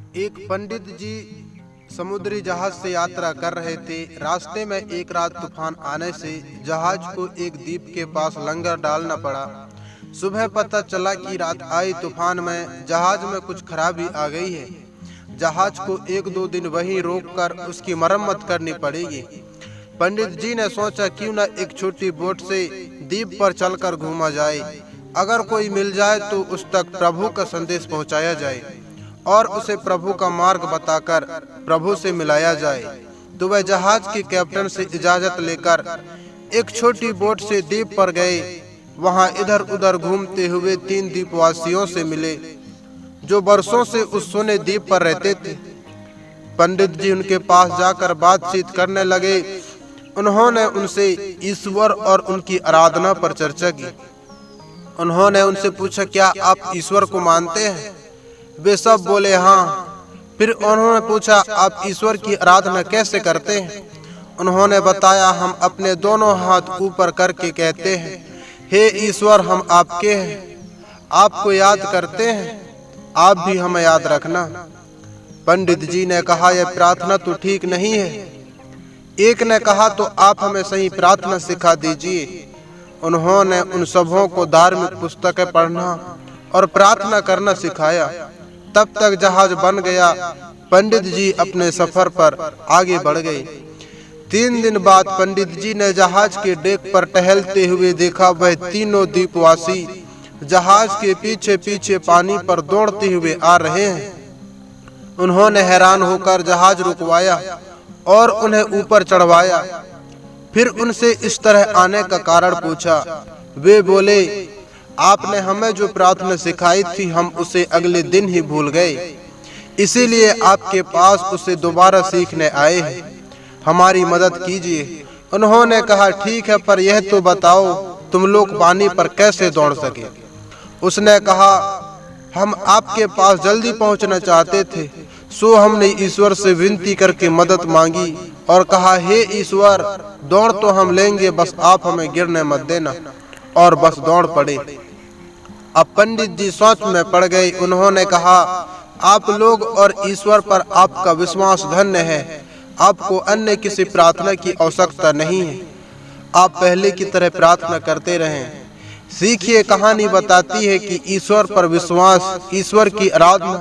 एक पंडित जी समुद्री जहाज से यात्रा कर रहे थे। रास्ते में एक रात तूफान आने से जहाज को एक द्वीप के पास लंगर डालना पड़ा। सुबह पता चला कि रात आई तूफान में जहाज में कुछ खराबी आ गई है। जहाज को 1-2 दिन वहीं रोककर उसकी मरम्मत करनी पड़ेगी। पंडित जी ने सोचा क्यों न एक छोटी बोट से द्वीप पर चलकर घूमा जाए। अगर कोई मिल जाए तो उस तक प्रभु का संदेश पहुंचाया जाए और उसे प्रभु का मार्ग बताकर प्रभु से मिलाया जाए। तो वह जहाज के कैप्टन से इजाजत लेकर एक छोटी बोट से द्वीप पर गए। वहां इधर उधर घूमते हुए 3 द्वीपवासियों से मिले जो वर्षों से उस सोने द्वीप पर रहते थे। पंडित जी उनके पास जाकर बातचीत करने लगे। उन्होंने उनसे ईश्वर और उनकी आराधना पर चर्चा की। उन्होंने उनसे पूछा, क्या आप ईश्वर को मानते हैं? वे सब बोले हाँ। फिर उन्होंने पूछा, आप ईश्वर की आराधना कैसे करते हैं? उन्होंने बताया, हम अपने दोनों हाथ ऊपर करके कहते हैं, हे ईश्वर, हम आपके हैं, आपको याद करते हैं, आप भी हमें याद रखना। पंडित जी ने कहा, यह प्रार्थना तो ठीक नहीं है। एक ने कहा, तो आप हमें सही प्रार्थना सिखा दीजिए। उन्होंने उन सबों को धार्मिक पुस्तकें पढ़ना और प्रार्थना करना सिखाया। तब तक जहाज बन गया। पंडित जी अपने सफर पर आगे बढ़ गए। 3 दिन बाद पंडित जी ने जहाज के डेक पर टहलते हुए देखा, वह तीनों द्वीपवासी जहाज के पीछे पीछे पानी पर दौड़ते हुए आ रहे हैं। उन्होंने हैरान होकर जहाज रुकवाया और उन्हें ऊपर चढ़वाया। फिर उनसे इस तरह आने का कारण पूछा। वे बोले, आपने हमें जो प्रार्थना सिखाई थी हम उसे अगले दिन ही भूल गए, इसीलिए आपके पास उसे दोबारा सीखने आए हैं। हमारी मदद कीजिए। उन्होंने कहा, ठीक है, पर यह तो बताओ तुम लोग पानी पर कैसे दौड़ सके? उसने कहा, हम आपके पास जल्दी पहुंचना चाहते थे, सो हमने ईश्वर से विनती करके मदद मांगी और कहा, हे ईश्वर, दौड़ तो हम लेंगे, बस आप हमें गिरने मत देना। और बस दौड़ पड़े। अब पंडित जी सोच में पड़ गए। उन्होंने कहा, आप लोग और ईश्वर पर आपका विश्वास धन्य है। आपको अन्य किसी प्रार्थना की आवश्यकता नहीं है। आप पहले की तरह प्रार्थना करते रहें। सीखिए, कहानी बताती है कि ईश्वर पर विश्वास ईश्वर की आराधना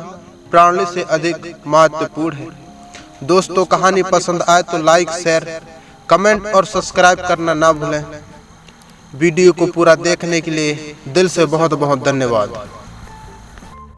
प्रणाली से अधिक महत्वपूर्ण है। दोस्तों, कहानी पसंद आए तो लाइक, शेयर, कमेंट और सब्सक्राइब करना ना भूलें। वीडियो को पूरा देखने के लिए दिल से बहुत बहुत धन्यवाद।